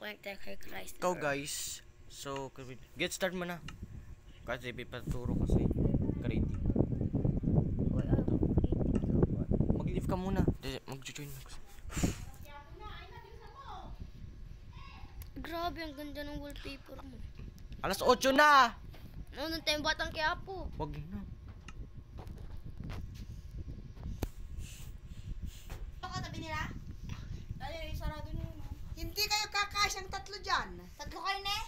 connected kay Christ. Go guys. So, get start mo na. Kasi ipaturo kasi. Creative. Mag-leave ka muna. Mag-join ako. Grabe, ang ganda ng wallpaper mo. Alas 8 na! Nung tayong Batang Quiapo. Wag na. Ako tabi nila? Dali, sarado nyo. Hindi kayo kakasyang tatlo dyan. Tatlo kayo na eh?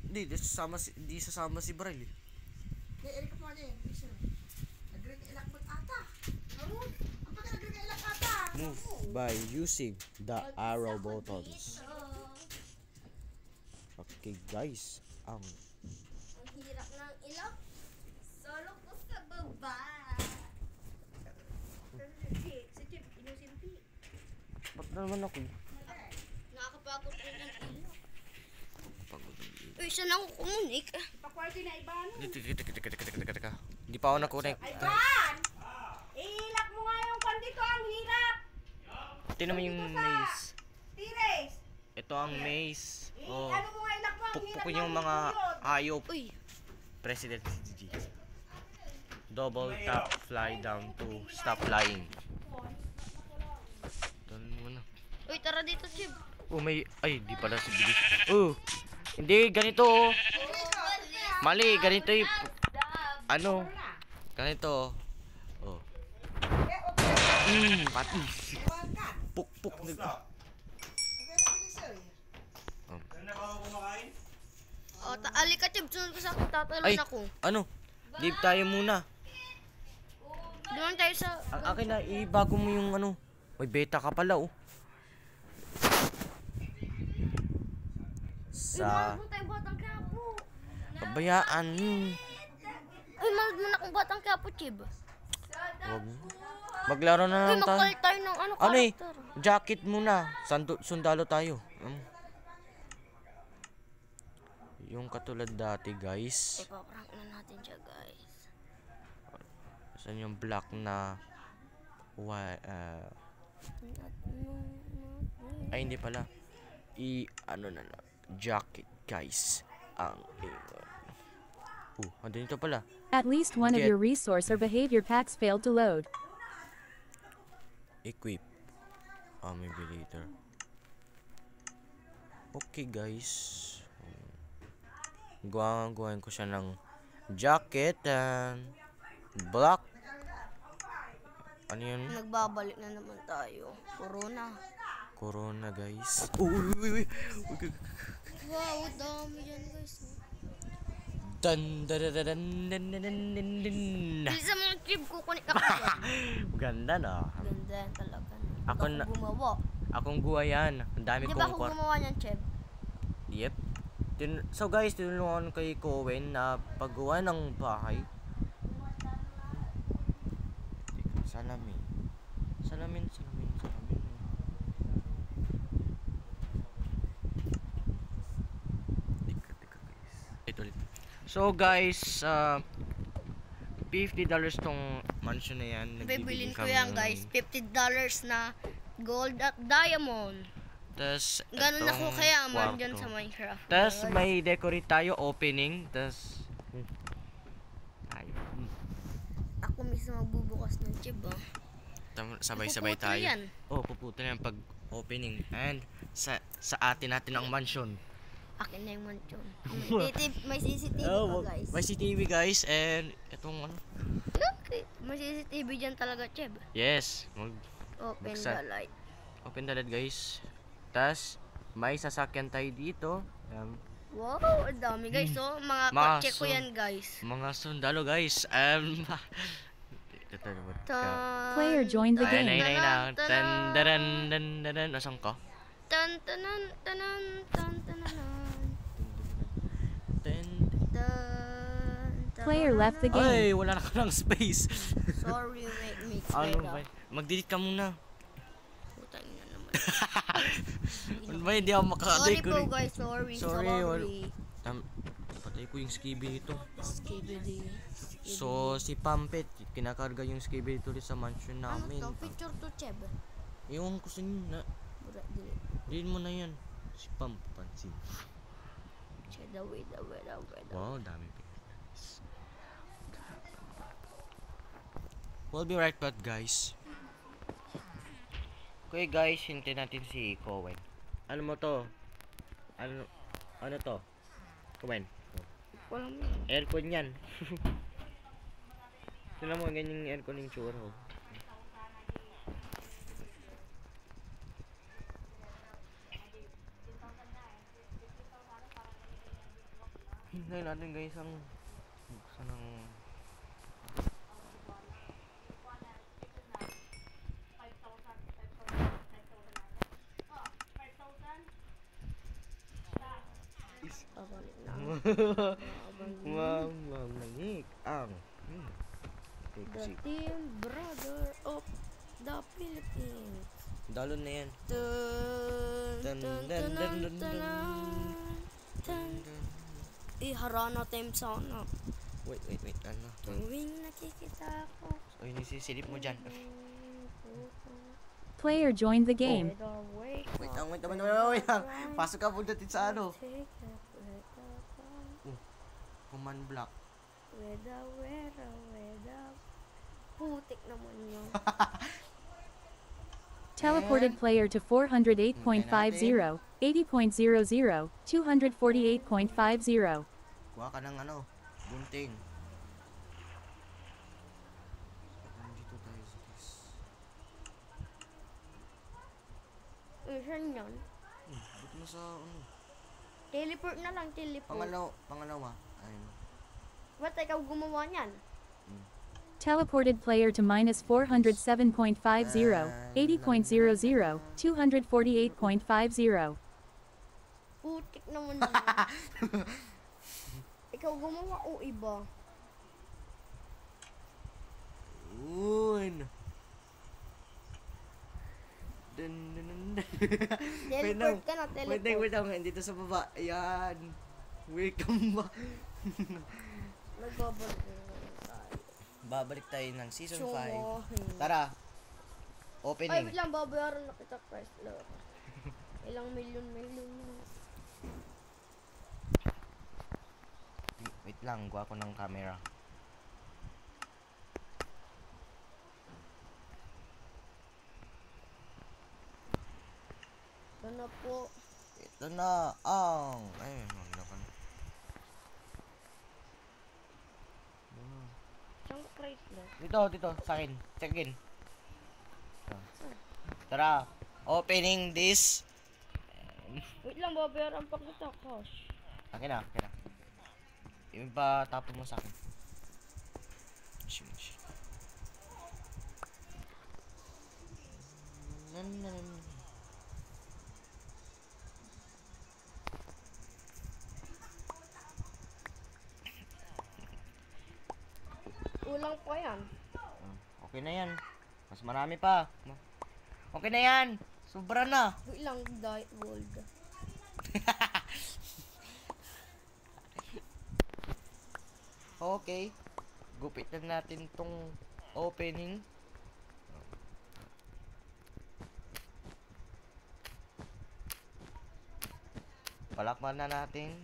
Di sasama si Bryl eh. Hindi, Erika po din. Nagre-ilak mo ata. Ang pagka nagre-ilak ata. Move by using the arrow buttons. Okay guys, Ang hirap ng ilak. Solo ko sa baba. Si Chip, inusimpi. ba't na naman ako? Nakakapagod rin ng ilak. Pagod. Uy, saan ako kumunik? Pakwarti na iban. Teka. Hindi pa ako na-connect. Ay, Ban! Ihilak mo nga yung pandito. Ang hirap. Tingnan mo yung maze. Tires. Ito ang maze. Oh. Ano mo nga ilak mo? Ang hirap Pukpukin ng yung mga buyot. hayop. Uy, President CG. Double tap fly down to stop flying. Doon mo na. uy, tara dito, Chib. Oh, may... Ay, di pala si Billy. Oh, hindi, ganito oh. Mali, ganito yung... Ano? Ganito oh. Patis. Puk-puk. O, alika, Chib. Sunod ko sa akin. Tatalon Ay, ako. ano? Leave tayo muna. Doon tayo sa... Ang akin na, ibago mo yung ano. May beta ka pala oh. Sa... Mahal mo tayong Batang Quiapo. Pabayaan. Uy, mahal mo na akong Batang Quiapo, Chib. Wag. Maglaro na Uy, lang tayo. mag-call tayo ng ano, Ano eh? character. Jacket muna. Sundalo tayo. Yung katulad dati guys. Ipaprank na natin siya, guys. Saan yung black na... Ay, hindi pala. Ano na lang. Jacket guys. Ang andun ito pala. At least one of Get- your resource or behavior packs failed to load. Equip. Maybe later. Okay guys. Gawain ko siya ng jacket and black. Ano yun? Nagbabalik na naman tayo. Corona guys. Uy. Wow, dami yan, guys. Dan. Bilisan mo ng Chib, kukunik ako dyan. Ganda na. Ganda yan talaga. Ako na- gumawa. Akong guwayan. Ang dami Di ba kong ako gumawa niyan, Chib? Yep. So guys, tinulungan kay Cohen na paggawa ng bahay. Salamin. Teka guys. Ito ulit. So guys, $50 tong mansion na yan. Bibilin Nagbibigay ko kami yan, ng- guys. $50 na gold at diamond. Tas, Ganun etong ako kayaman kwarto. dyan sa Minecraft. Tas guys. may decorate tayo, opening. Tas, Ako mismo magbubukas ng Chib, ah. sabay-sabay Napuputol tayo. yan. Oh, puputol yan pag opening. And sa atin natin ang mansion. Akin na yung mansion. May CCTV Oh, pa, guys. may CCTV guys and itong ano. Okay. May CCTV dyan talaga, Chib. Yes, Open Buksan. the light. open the lid guys. Tas may sasakyan tayo dito. Wow, ang dami, guys. Oh, mga Mga kotse ko sun- yan, guys. Mga sundalo guys. Player joined the Ay, game. na. Tan. Nasaan ka? Tan tanan tanan tan tananan. Tan, tan. Player left the game. Ay, wala na ka ng space. Sorry, make Ano ba? Mag-delete ka muna. Putang ina naman. Ano ba, hindi ako Sorry po, makadecorate. guys. Sorry. Patay ko yung skibby ito. Skibidi. So, si Pampet, kinakarga yung skibby ito sa mansion Ano namin. to? Picture to, Cheb. Yung kusin na. Bura, dili. Diin mo na yan. Si Pampansin. Cheda, weda. Wow, dami guys. We'll be right back, guys. Okay, guys, hintayin natin si Cowen. Ano mo to? Ano to? Cowen. Walang Aircon yan. Tignan mo, ganyan yung aircon yung tsura. Oh. Hintayin natin guys ang buksan ng babalik na. wow, nangik ang The kasi team brother of the Philippines. dalo na yan. Dun, dun, dun, dun, dun. Harana time sana. Wait, ano? Tuwing nakikita ko. Ay, nisisilip mo dyan. Player joined the game. Wait lang. Pasok ka po dati sa ano. Command block. Weda. Putik naman yun. Teleported player to 408.50, 80.00, 248.50. Kuha ka ng ano, bunting. Dito tayo sa this. Saan yan? Dito na sa ano. Teleport na lang, teleport. Pangalawa. Ayun. Ba't ikaw gumawa niyan? Teleported player to minus 407.50, 80.00, 248.50. Putik naman yun. Ikaw gumawa o iba? Uy. Teleport ka na, teleport. Wait lang. Dito sa baba. Ayan. Welcome back. Nagbabalik na tayo. Babalik tayo ng season 5. Sumohin. Tara. Ay, Opening. wait lang, babayaran na kita, Chrysler. Ilang milyon yun. Wait lang, gawa ko ng camera. Ito na po. Ito na ang... Ay, wala ka na. Siyang Chrysler. Dito, sa akin. Check in. Tara. Opening this. Wait lang, babayaran pa kita, cash. Akin na. Yung pa tapon mo sa akin. Shit. Ulang pa yan. Okay na yan. Mas marami pa. Okay na yan. Sobra na. Wait lang, diet gold. Okay. Gupitan natin tong opening. Palakman na natin.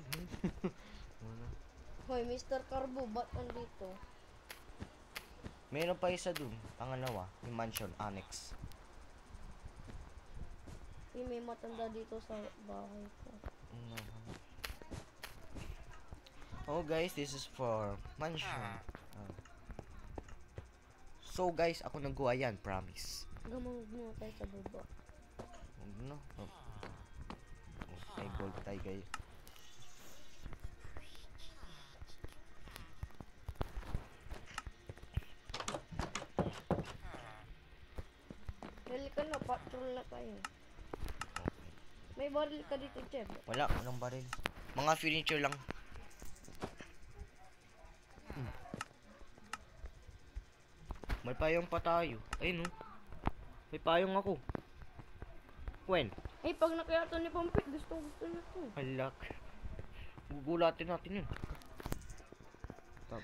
Hoy, Mr. Carbo, ba't andito? Meron pa isa dun. Pangalawa, yung mansion annex. May matanda dito sa bahay ko. Oh guys, this is for mansion. So guys, ako nagawa yan, promise. Gamawag mo tayo sa baba. Ano? Okay, gold tayo guys. Dali ka na, patrol na tayo. May baril ka dito, Cheb. Walang baril. Mga furniture lang. May payong pa tayo. Ayun oh. May payong ako. When? Ay, pag nakaya to ni Pampit, gusto niya to. Halak. Gugulatin natin yun. Stop.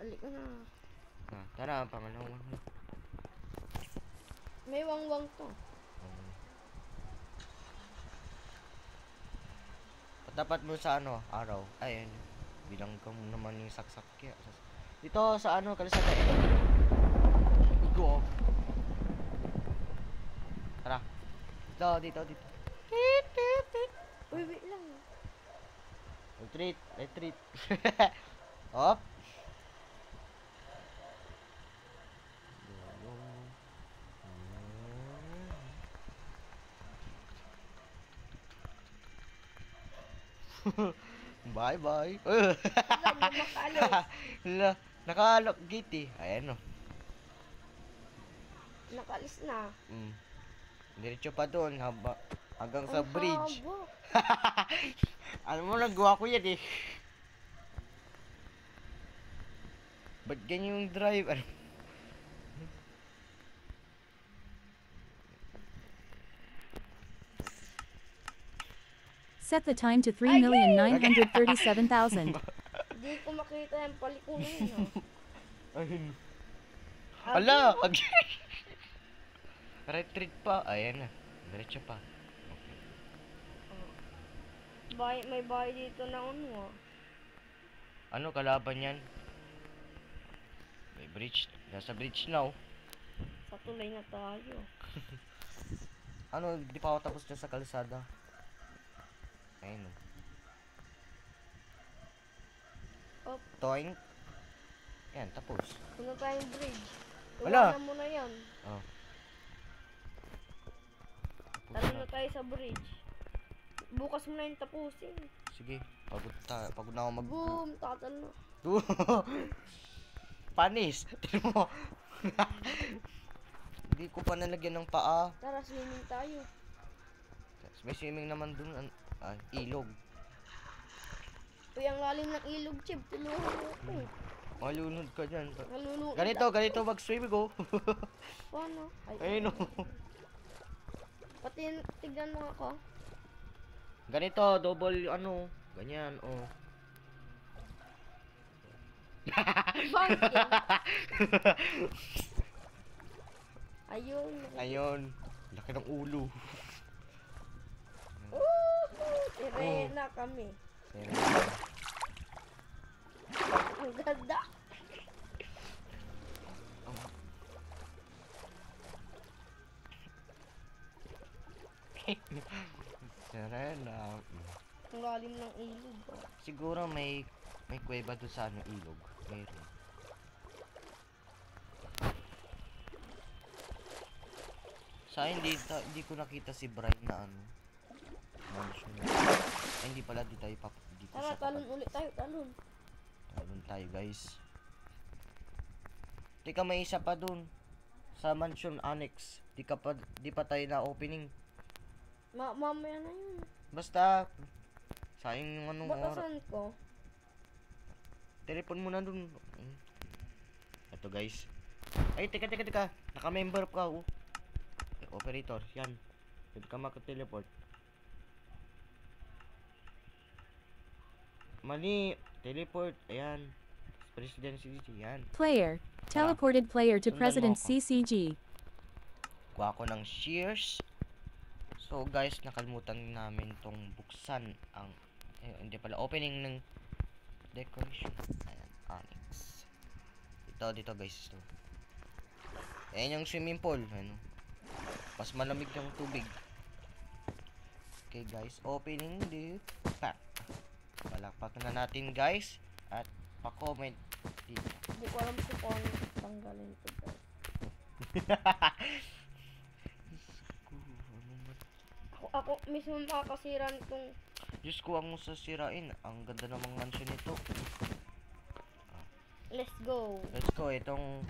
Alik ka na. Tara, pangalawa. May wangwang to. Dapat mo sa ano, araw. Ayun. Bilang ka mo naman yung saksak kaya. Dito sa ano, kalsada eh. Go. Tara. Dito. Uy, wait lang. Retreat. Op. Bye. Nakalok gate eh. Ayan o. Nakalis na. Diretso pa doon hanggang sa Ang bridge. haba. Alam mo, nagawa ko yan eh. Ba't ganyan yung drive? Ano? Set the time to 3,937,000. Hindi ko makita yung palikunan no. Ayun. Ala! Retreat pa. Ayan na. Diretso pa. May bahay dito na ano. Ano kalaban yan? May bridge. Nasa bridge now. Sa tulay na tayo. Ano, di pa ako tapos dyan sa kalsada. Ayun o. Op. Toing. Yan, tapos. Puno tayong bridge. Wala. Iwanan mo na yan. Oh. Talo na tayo sa bridge. Bukas mo na yung tapusin. Sige, pagod na ako Boom! Tatalo. Panis. Tignan mo. Hindi ko pa nalagyan ng paa. Tara, swimming tayo. May swimming naman dun. Ilog. Uy, ang lalim ng ilog, Chip. Tulungan mo ako. Malunod ka dyan. Nalulunod. Ganito mag-swim go. Paano? Ayun o. Pati tignan mo ako. Ganito, double ano. Ganyan, oh. Bakit? Ayun. Ayun. Laki ng ulo. Sirena kami. Ang ganda. Serena. Ang lalim ng ilog. Oh. Siguro may kuweba doon sa ano ilog. Meron. Sa akin, hindi ko nakita si Brian na ano. Mansion. Ay, hindi pala dito tayo dito Tara, siya talon ulit tayo, talon. Talon tayo, guys. Teka, may isa pa dun. Sa mansion annex. Di pa tayo na opening. Mamaya na yun. Basta, sayang yung anong oras. Batasan ko. Telepon mo na dun. Ito guys. Ay, teka. Naka-member ka, oh. Operator, yan. Pwede ka maka-teleport. Mali, teleport. Ayan. President CCG, yan. Player. Teleported player to Sundan mo President ako. CCG. Kuha ko ng shears. So guys, nakalimutan namin tong buksan ang hindi pala opening ng decoration. Ayan, onyx. Dito guys, ito. Ayan yung swimming pool, ano. Mas malamig yung tubig. Okay guys, opening the pack. Palakpak na natin guys at pa-comment dito. Hindi ko alam kung paano tanggalin ito, guys. Ako mismo makakasira nitong... Diyos ko, ang sasirain. Ang ganda namang mansion nito. Let's go. Let's go, itong...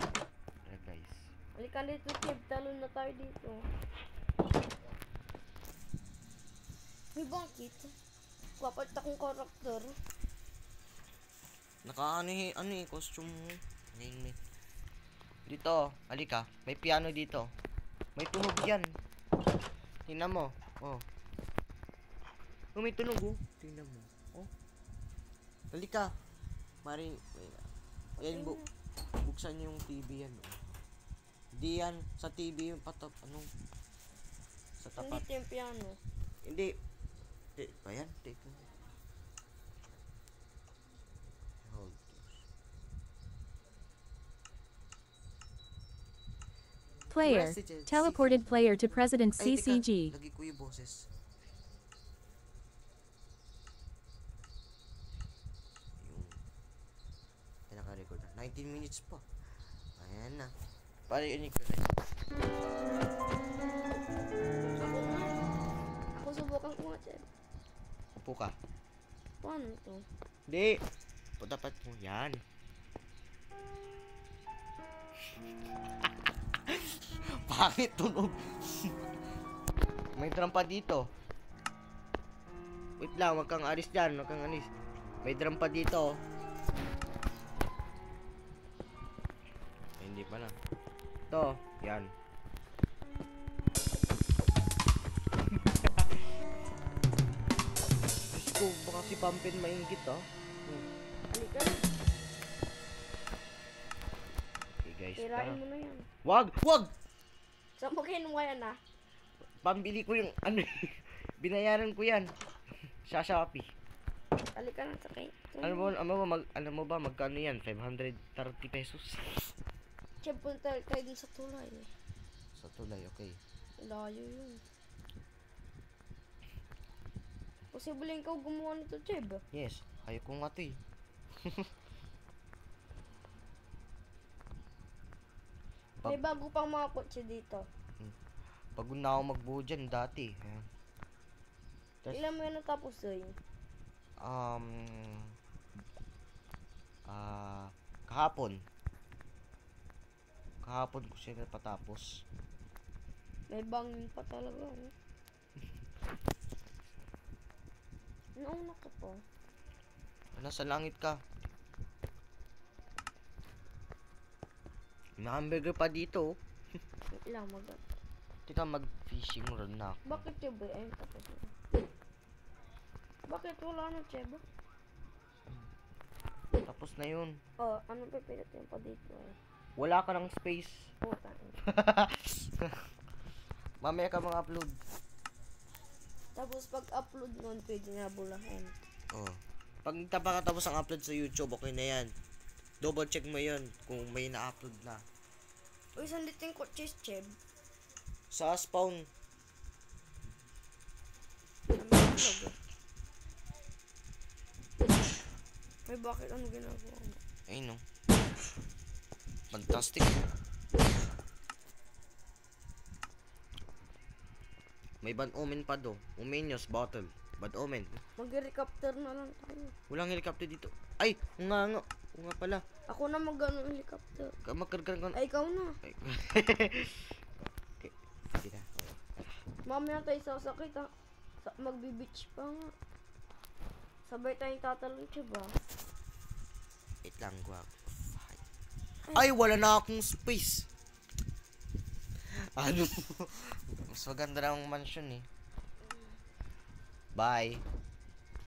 guys. Halika dito, Chip. Talon na tayo dito. May bakit? Papalit akong karakter. Ano eh, costume mo. Ngayon, dito, halika. May piano dito. May tunog yan. Tingnan mo. Oh. Oh, may tunog oh. Tingnan mo. Oh. Halika. Mari, ayan, buksan niyo yung TV yan. Oh. Di yan. Sa TV yung patap. Ano? Sa Hindi tapat. ito yung piano. Hindi. Di ba yan? Di ko. Hold. Player. Teleported player to President Ay, teka. CCG. Lagi ko yung boses. Yung... Ay, naka-record na. 19 minutes pa. Ayan na. Paano yun yung Ako nga. Ako subukan ko nga, Cheb. Upo ka. Paano ito? Hindi. O dapat mo yan. Pangit tunog. May trampa dito. Wait lang, wag kang alis dyan. Wag kang alis. May trampa dito. Ay, hindi pa na. Ito, yan. Diyos ko, baka si Pampin maingit, oh. Halika. Okay, guys. Tirain Tara. mo na yan. Wag! Wag! Saan mo kinuha yan ah? Pambili ko yung ano. Binayaran ko yan. Sa Shopee. Halika na sa kay. Alam mo ba magkano yan? 530 pesos. Cheb, punta tayo din sa tulay. Sa tulay, okay. Layo yun. Posibleng ikaw gumawa nito, Cheb. Yes, ayaw ko nga to eh. May bago pang mga kotse dito. Pagod na ako magbuo dyan dati. Ayan. Ilan mo yan natapos eh? Kahapon. Kahapon ko siya napatapos. May bangin pa talaga. Oh. Nauna ka pa. Nasa langit ka. May hamburger pa dito. Ilang mag... Tika mag-fishing rod na ako. Bakit Cheb? Ayun tapos na. Bakit wala na Cheb? Tapos na yun. Oh, ano pipilitin pa dito eh? Wala ka ng space. Puta. Mamaya ka mga upload. Tapos pag-upload nun, pwede na bulahin. Oh. Pag tapos ang upload sa YouTube, okay na yan. Double check mo yun kung may na-upload na. Uy, saan dito yung kotses, Cheb? Sa spawn. Ay, bakit? Ano ginagawa mo? Ay no. Fantastic. May bad omen pa do. Omenius bottle. Bad omen. Mag-helicopter na lang tayo. Walang helicopter dito. Ay, nga. Oo nga pala. Ako na mag-ano helicopter. Magkargan ka. Ay, ikaw na. Ay. Okay. Sige na. Mamaya tayo sasakit ha. Magbi-beach pa nga. Sabay tayong tatalon siya ba? Wait lang, guwag. Ay, wala na akong space. Ano? Mas maganda na ang mansion eh. Bye.